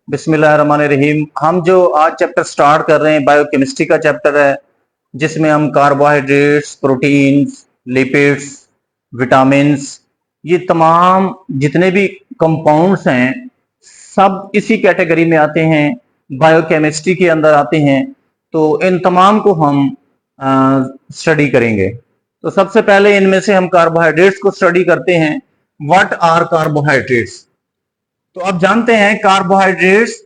बिस्मिल्लाहिर्रहमानिर्रहीम। हम जो आज चैप्टर स्टार्ट कर रहे हैं बायोकेमिस्ट्री का चैप्टर है, जिसमें हम कार्बोहाइड्रेट्स, प्रोटीन्स, लिपिड्स, विटामिन्स, ये तमाम जितने भी कंपाउंड्स हैं सब इसी कैटेगरी में आते हैं, बायोकेमिस्ट्री के अंदर आते हैं। तो इन तमाम को हम स्टडी करेंगे। तो सबसे पहले इनमें से हम कार्बोहाइड्रेट्स को स्टडी करते हैं। What are carbohydrates? तो अब जानते हैं कार्बोहाइड्रेट्स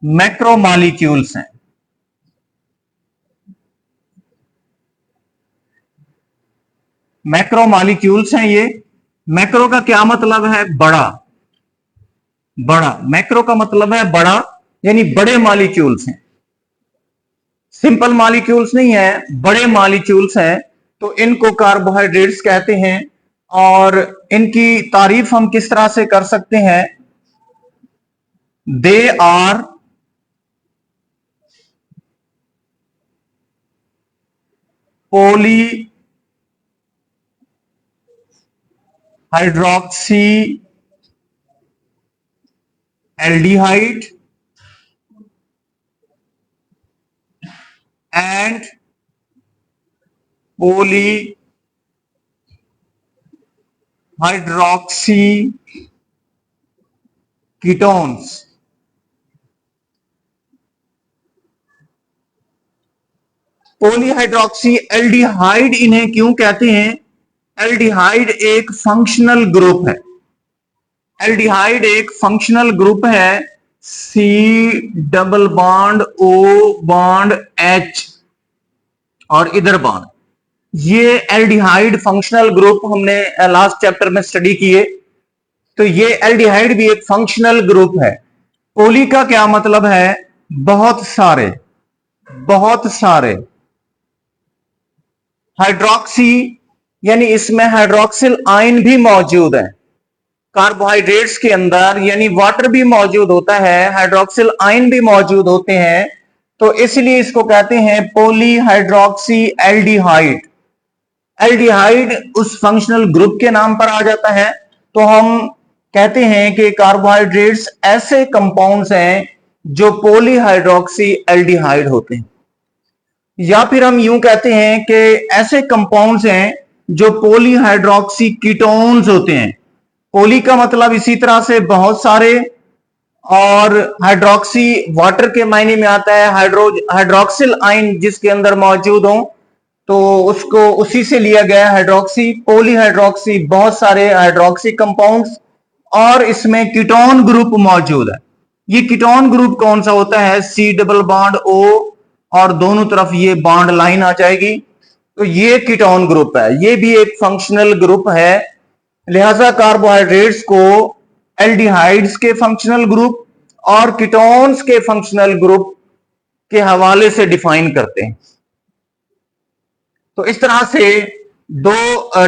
मैक्रोमॉलिक्यूल्स हैं। मैक्रोमॉलिक्यूल्स हैं ये। मैक्रो का क्या मतलब है? बड़ा। बड़ा मैक्रो का मतलब है बड़ा, यानी बड़े मॉलिक्यूल्स हैं। सिंपल मॉलिक्यूल्स नहीं है, बड़े मॉलिक्यूल्स हैं। तो इनको कार्बोहाइड्रेट्स कहते हैं। और इनकी तारीफ हम किस तरह से कर सकते हैं? They are polyhydroxy aldehyde and polyhydroxy ketones। Polyhydroxy aldehyde इन्हें क्यों कहते हैं? एल्डिहाइड एक फंक्शनल ग्रुप है। एल्डिहाइड एक फंक्शनल ग्रुप है। C double bond O bond H और इधर बॉन्ड, ये एल्डिहाइड फंक्शनल ग्रुप हमने लास्ट चैप्टर में स्टडी किए। तो ये एल्डिहाइड भी एक फंक्शनल ग्रुप है। पोली का क्या मतलब है? बहुत सारे, बहुत सारे। हाइड्रोक्सी यानी इसमें हाइड्रोक्सिल आयन भी मौजूद है। कार्बोहाइड्रेट्स के अंदर यानी वाटर भी मौजूद होता है, हाइड्रोक्सिल आयन भी मौजूद होते हैं। तो इसलिए इसको कहते हैं पॉलीहाइड्रोक्सी एल्डिहाइड। एल्डिहाइड उस फंक्शनल ग्रुप के नाम पर आ जाता है। तो हम कहते हैं कि कार्बोहाइड्रेट्स ऐसे कंपाउंड्स हैं जो पॉलीहाइड्रोक्सी एल्डिहाइड होते हैं। या फिर हम यूं कहते हैं कि ऐसे कंपाउंड्स हैं जो पॉलीहाइड्रोक्सी कीटोन्स होते हैं। पॉली का मतलब इसी तरह से बहुत सारे, और हाइड्रोक्सी वाटर के मायने में आता है। हाइड्रोक्सिल आयन जिसके अंदर मौजूद हो तो उसको उसी से लिया गया हाइड्रोक्सी। पॉलीहाइड्रोक्सी बहुत सारे हाइड्रोक्सी कंपाउंड्स, और इसमें कीटोन ग्रुप मौजूद है। ये कीटोन ग्रुप कौन सा होता है? सी डबल बॉन्ड ओ और दोनों तरफ ये बॉन्ड लाइन आ जाएगी। तो ये कीटोन ग्रुप है, ये भी एक फंक्शनल ग्रुप है। लिहाजा कार्बोहाइड्रेट्स को एल्डिहाइड्स के फंक्शनल ग्रुप और कीटोन्स के फंक्शनल ग्रुप के हवाले से डिफाइन करते हैं। तो इस तरह से दो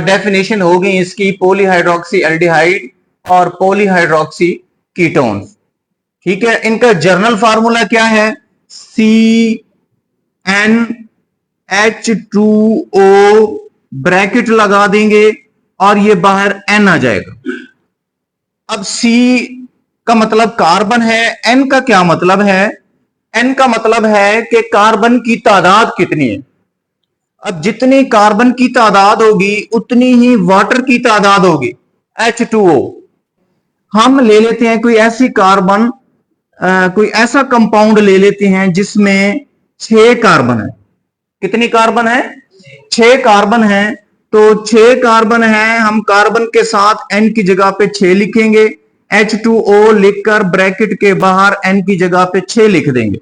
डेफिनेशन हो गई इसकी, पॉलीहाइड्रोक्सी एल्डिहाइड और पॉलीहाइड्रोक्सी कीटोन्स। ठीक है, इनका जर्नल फार्मूला क्या है? CnH2O ब्रैकेट लगा देंगे और ये बाहर N आ जाएगा। अब C का मतलब कार्बन है, N का क्या मतलब है? N का मतलब है कि कार्बन की तादाद कितनी है। अब जितनी कार्बन की तादाद होगी उतनी ही वाटर की तादाद होगी, H2O। हम ले लेते हैं कोई ऐसी कार्बन, कोई ऐसा कंपाउंड ले लेते हैं जिसमें 6 कार्बन है। कितनी कार्बन है? 6 कार्बन है। तो 6 कार्बन है, हम कार्बन के साथ N की जगह पे 6 लिखेंगे। H2O लिखकर ब्रैकेट के बाहर N की जगह पे 6 लिख देंगे।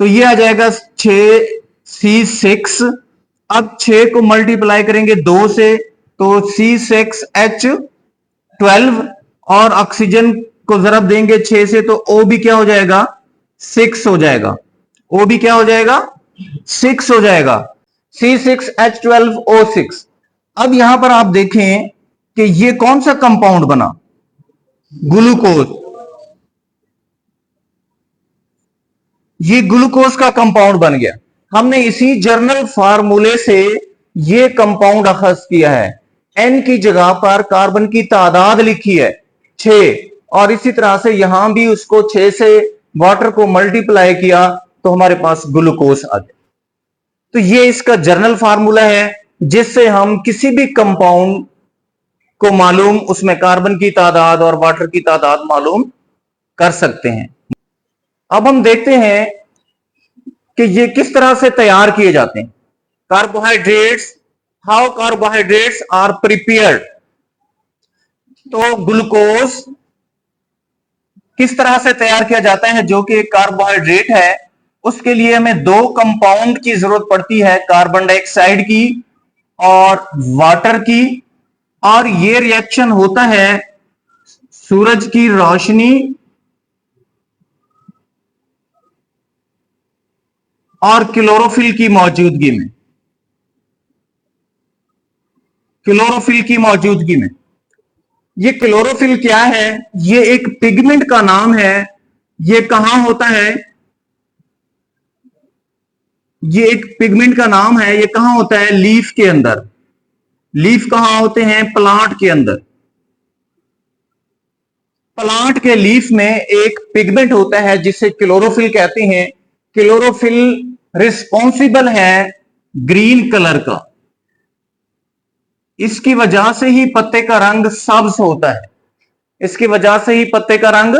तो ये आ जाएगा 6C6। अब 6 को मल्टीप्लाई करेंगे 2 से, तो C6H12, और ऑक्सीजन को जरब देंगे 6 से, तो O भी क्या हो जाएगा? 6 हो जाएगा। O भी क्या हो जाएगा? 6 हो जाएगा। C6H12O6। अब यहां पर आप देखें कि ये कौन सा कंपाउंड बना? ग्लूकोज। ये ग्लूकोज का कंपाउंड बन गया। हमने इसी जर्नल फार्मूले से ये कंपाउंड अखज किया है। N की जगह पर कार्बन की तादाद लिखी है 6, और इसी तरह से यहां भी उसको 6 से वाटर को मल्टीप्लाई किया तो हमारे पास ग्लूकोज आ गया। तो ये इसका जनरल फार्मूला है जिससे हम किसी भी कंपाउंड को मालूम, उसमें कार्बन की तादाद और वाटर की तादाद मालूम कर सकते हैं। अब हम देखते हैं कि ये किस तरह से तैयार किए जाते हैं carbohydrates, how carbohydrates are prepared. तो ग्लूकोज किस तरह से तैयार किया जाता है जो कि एक कार्बोहाइड्रेट है, उसके लिए हमें दो कंपाउंड की जरूरत पड़ती है, कार्बन डाइऑक्साइड की और वाटर की। और ये रिएक्शन होता है सूरज की रोशनी और क्लोरोफिल की मौजूदगी में। क्लोरोफिल की मौजूदगी में ये क्लोरोफिल क्या है? ये एक पिगमेंट का नाम है। ये कहां होता है? ये एक पिगमेंट का नाम है। ये कहां होता है? लीफ के अंदर। लीफ कहां होते हैं? प्लांट के अंदर। प्लांट के लीफ में एक पिगमेंट होता है जिसे क्लोरोफिल कहते हैं। क्लोरोफिल रिस्पॉन्सिबल है ग्रीन कलर का। इसकी वजह से ही पत्ते का रंग सब्ज होता है। इसकी वजह से ही पत्ते का रंग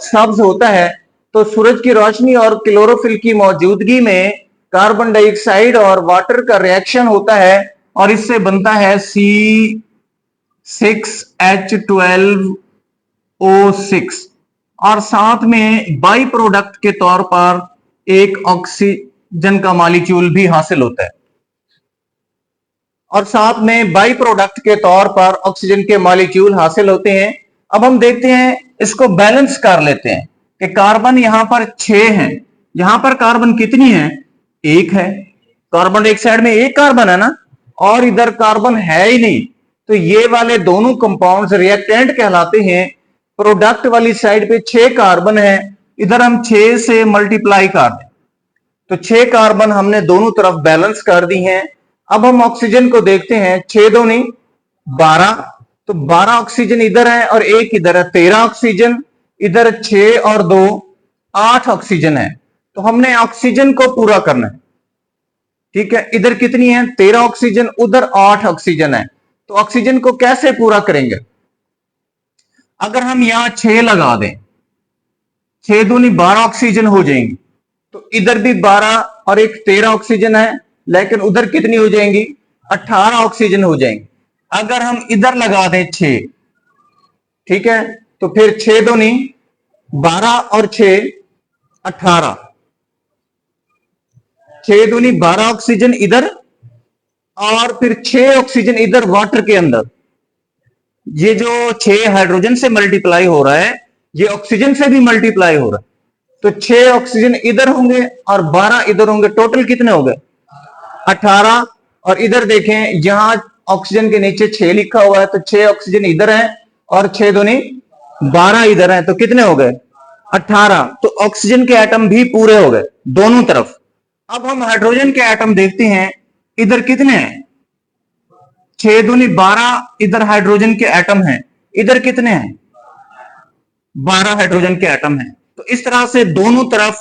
सब्ज होता है। तो सूरज की रोशनी और क्लोरोफिल की मौजूदगी में कार्बन डाइऑक्साइड और वाटर का रिएक्शन होता है और इससे बनता है C6H12O6 और साथ में बाई प्रोडक्ट के तौर पर एक ऑक्सीजन का मॉलिक्यूल भी हासिल होता है। और साथ में बाई प्रोडक्ट के तौर पर ऑक्सीजन के मॉलिक्यूल हासिल होते हैं। अब हम देखते हैं, इसको बैलेंस कर लेते हैं कि कार्बन यहां पर 6 हैं। यहां पर कार्बन कितनी है? 1 है। कार्बन डाइऑक्साइड में 1 कार्बन है ना, और इधर कार्बन है ही नहीं। तो ये वाले दोनों कंपाउंड्स रिएक्टेंट कहलाते हैं। प्रोडक्ट वाली साइड पे 6 कार्बन है, इधर हम 6 से मल्टीप्लाई कर दें तो 6 कार्बन हमने दोनों तरफ बैलेंस कर दी हैं। अब हम ऑक्सीजन को देखते हैं। 6 दूनी 12, तो 12 ऑक्सीजन इधर है और 1 इधर है, 13 ऑक्सीजन। इधर 6 और 2 8 ऑक्सीजन है। तो हमने ऑक्सीजन को पूरा करना है। ठीक है, इधर कितनी है? 13 ऑक्सीजन, उधर 8 ऑक्सीजन है। तो ऑक्सीजन को कैसे पूरा करेंगे? अगर हम यहां 6 लगा दें, 6 दूनी 12 ऑक्सीजन हो जाएंगी। तो इधर भी 12 और एक 13 ऑक्सीजन है, लेकिन उधर कितनी हो जाएंगी? 18 ऑक्सीजन हो जाएंगी। अगर हम इधर लगा दें 6, ठीक है, तो फिर 6 दूनी 12 और 6 18, 6 दूनी 12 ऑक्सीजन इधर और फिर 6 ऑक्सीजन इधर वाटर के अंदर। ये जो 6 हाइड्रोजन से मल्टीप्लाई हो रहा है, ये ऑक्सीजन से भी मल्टीप्लाई हो रहा है। तो 6 ऑक्सीजन इधर होंगे और 12 इधर होंगे। टोटल कितने हो गए? 18। और इधर देखें, यहां ऑक्सीजन के नीचे 6 लिखा हुआ है, तो 6 ऑक्सीजन इधर है और 6 दूनी 12 इधर है, तो कितने हो गए? 18। तो ऑक्सीजन के एटम भी पूरे हो गए दोनों तरफ। अब हम हाइड्रोजन के एटम देखते हैं। इधर कितने हैं? 6 दूनी 12 इधर हाइड्रोजन के एटम हैं। इधर कितने हैं? 12 हाइड्रोजन के एटम हैं। तो इस तरह से दोनों तरफ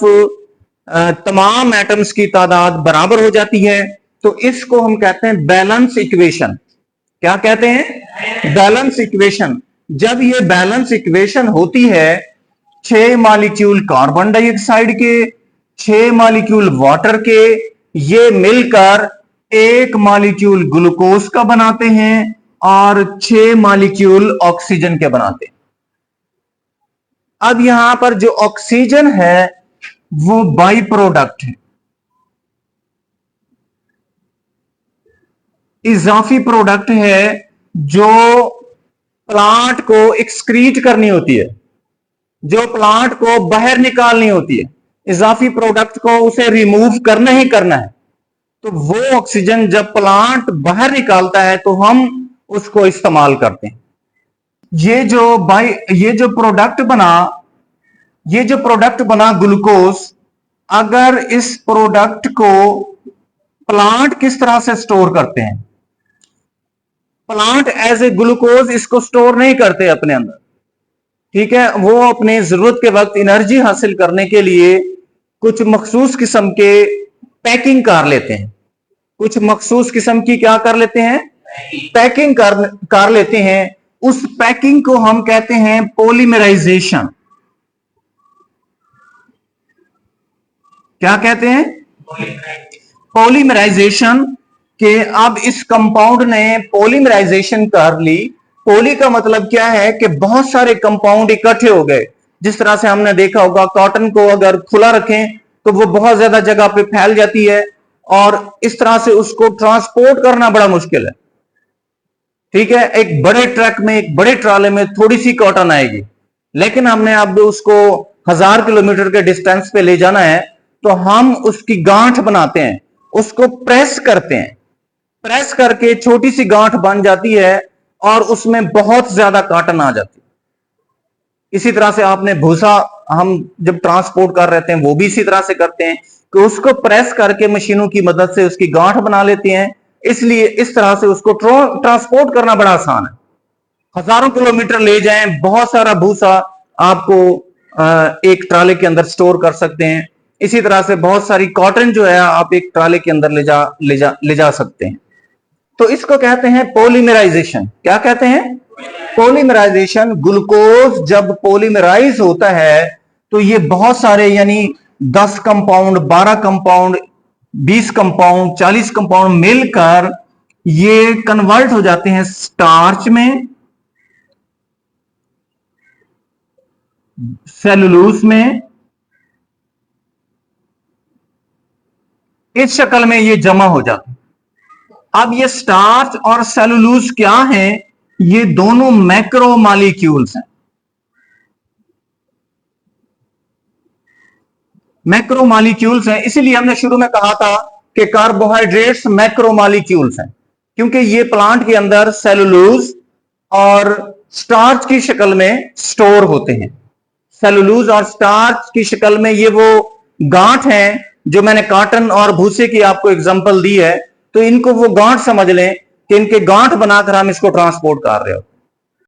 तमाम एटम्स की तादाद बराबर हो जाती है। तो इसको हम कहते हैं बैलेंस इक्वेशन। क्या कहते हैं? Balance equation. जब ये बैलेंस इक्वेशन होती है, 6 मॉलिक्यूल कार्बन डाइऑक्साइड के, 6 मॉलिक्यूल वाटर के, ये मिलकर एक मॉलिक्यूल ग्लूकोज का बनाते हैं और 6 मॉलिक्यूल ऑक्सीजन के बनाते हैं। अब यहां पर जो ऑक्सीजन है वो बाई प्रोडक्ट है, इजाफी प्रोडक्ट है जो प्लांट को एक्सक्रीट करनी होती है, जो प्लांट को बाहर निकालनी होती है। इजाफी प्रोडक्ट को उसे रिमूव करना ही करना है। तो वो ऑक्सीजन जब प्लांट बाहर निकालता है तो हम उसको इस्तेमाल करते हैं। ये जो प्रोडक्ट बना ग्लूकोज, अगर इस प्रोडक्ट को प्लांट किस तरह से स्टोर करते हैं? प्लांट एज ए ग्लूकोज इसको स्टोर नहीं करते अपने अंदर। ठीक है, वो अपने जरूरत के वक्त एनर्जी हासिल करने के लिए कुछ मखसूस किस्म के पैकिंग कर लेते हैं। कुछ मखसूस किस्म की क्या कर लेते हैं? पैकिंग कर लेते हैं। उस पैकिंग को हम कहते हैं पॉलीमराइजेशन। क्या कहते हैं? पॉलीमराइजेशन। के अब इस कंपाउंड ने पॉलीमराइजेशन कर ली। पॉली का मतलब क्या है कि बहुत सारे कंपाउंड इकट्ठे हो गए। जिस तरह से हमने देखा होगा, कॉटन को अगर खुला रखें तो वो बहुत ज्यादा जगह पे फैल जाती है और इस तरह से उसको ट्रांसपोर्ट करना बड़ा मुश्किल है। ठीक है, एक बड़े ट्रक में, एक बड़े ट्राले में थोड़ी सी कॉटन आएगी, लेकिन हमने अब उसको 1000 किलोमीटर के डिस्टेंस पे ले जाना है तो हम उसकी गांठ बनाते हैं, उसको प्रेस करते हैं। प्रेस करके छोटी सी गांठ बन जाती है और उसमें बहुत ज्यादा कॉटन आ जाती है। इसी तरह से आपने भूसा, हम जब ट्रांसपोर्ट कर रहे हैं वो भी इसी तरह से करते हैं कि उसको प्रेस करके मशीनों की मदद से उसकी गांठ बना लेते हैं। इसलिए इस तरह से उसको ट्रांसपोर्ट करना बड़ा आसान है। हजारों किलोमीटर ले जाएं, बहुत सारा भूसा आपको एक ट्राले के अंदर स्टोर कर सकते हैं। इसी तरह से बहुत सारी कॉटन जो है आप एक ट्राले के अंदर ले जा सकते हैं। तो इसको कहते हैं पॉलीमराइजेशन। क्या कहते हैं? पॉलीमराइजेशन। ग्लूकोज जब पॉलीमराइज होता है तो ये बहुत सारे, यानी 10 कंपाउंड, 12 कंपाउंड, 20 कंपाउंड, 40 कंपाउंड मिलकर ये कन्वर्ट हो जाते हैं स्टार्च में, सेलुलोज में। इस शक्ल में ये जमा हो जाते हैं। अब ये स्टार्च और सेलुलोज क्या है? ये दोनों मैक्रोमॉलिक्यूल्स हैं। मैक्रोमॉलिक्यूल्स हैं, इसीलिए हमने शुरू में कहा था कि कार्बोहाइड्रेट्स मैक्रोमॉलिक्यूल्स हैं, क्योंकि ये प्लांट के अंदर सेलुलोज और स्टार्च की शक्ल में स्टोर होते हैं। सेलुलोज और स्टार्च की शक्ल में ये वो गांठ हैं जो मैंने कॉटन और भूसे की आपको एग्जांपल दी है। तो इनको वो गांठ समझ लें कि इनके गांठ बनाकर हम इसको ट्रांसपोर्ट कर रहे हो।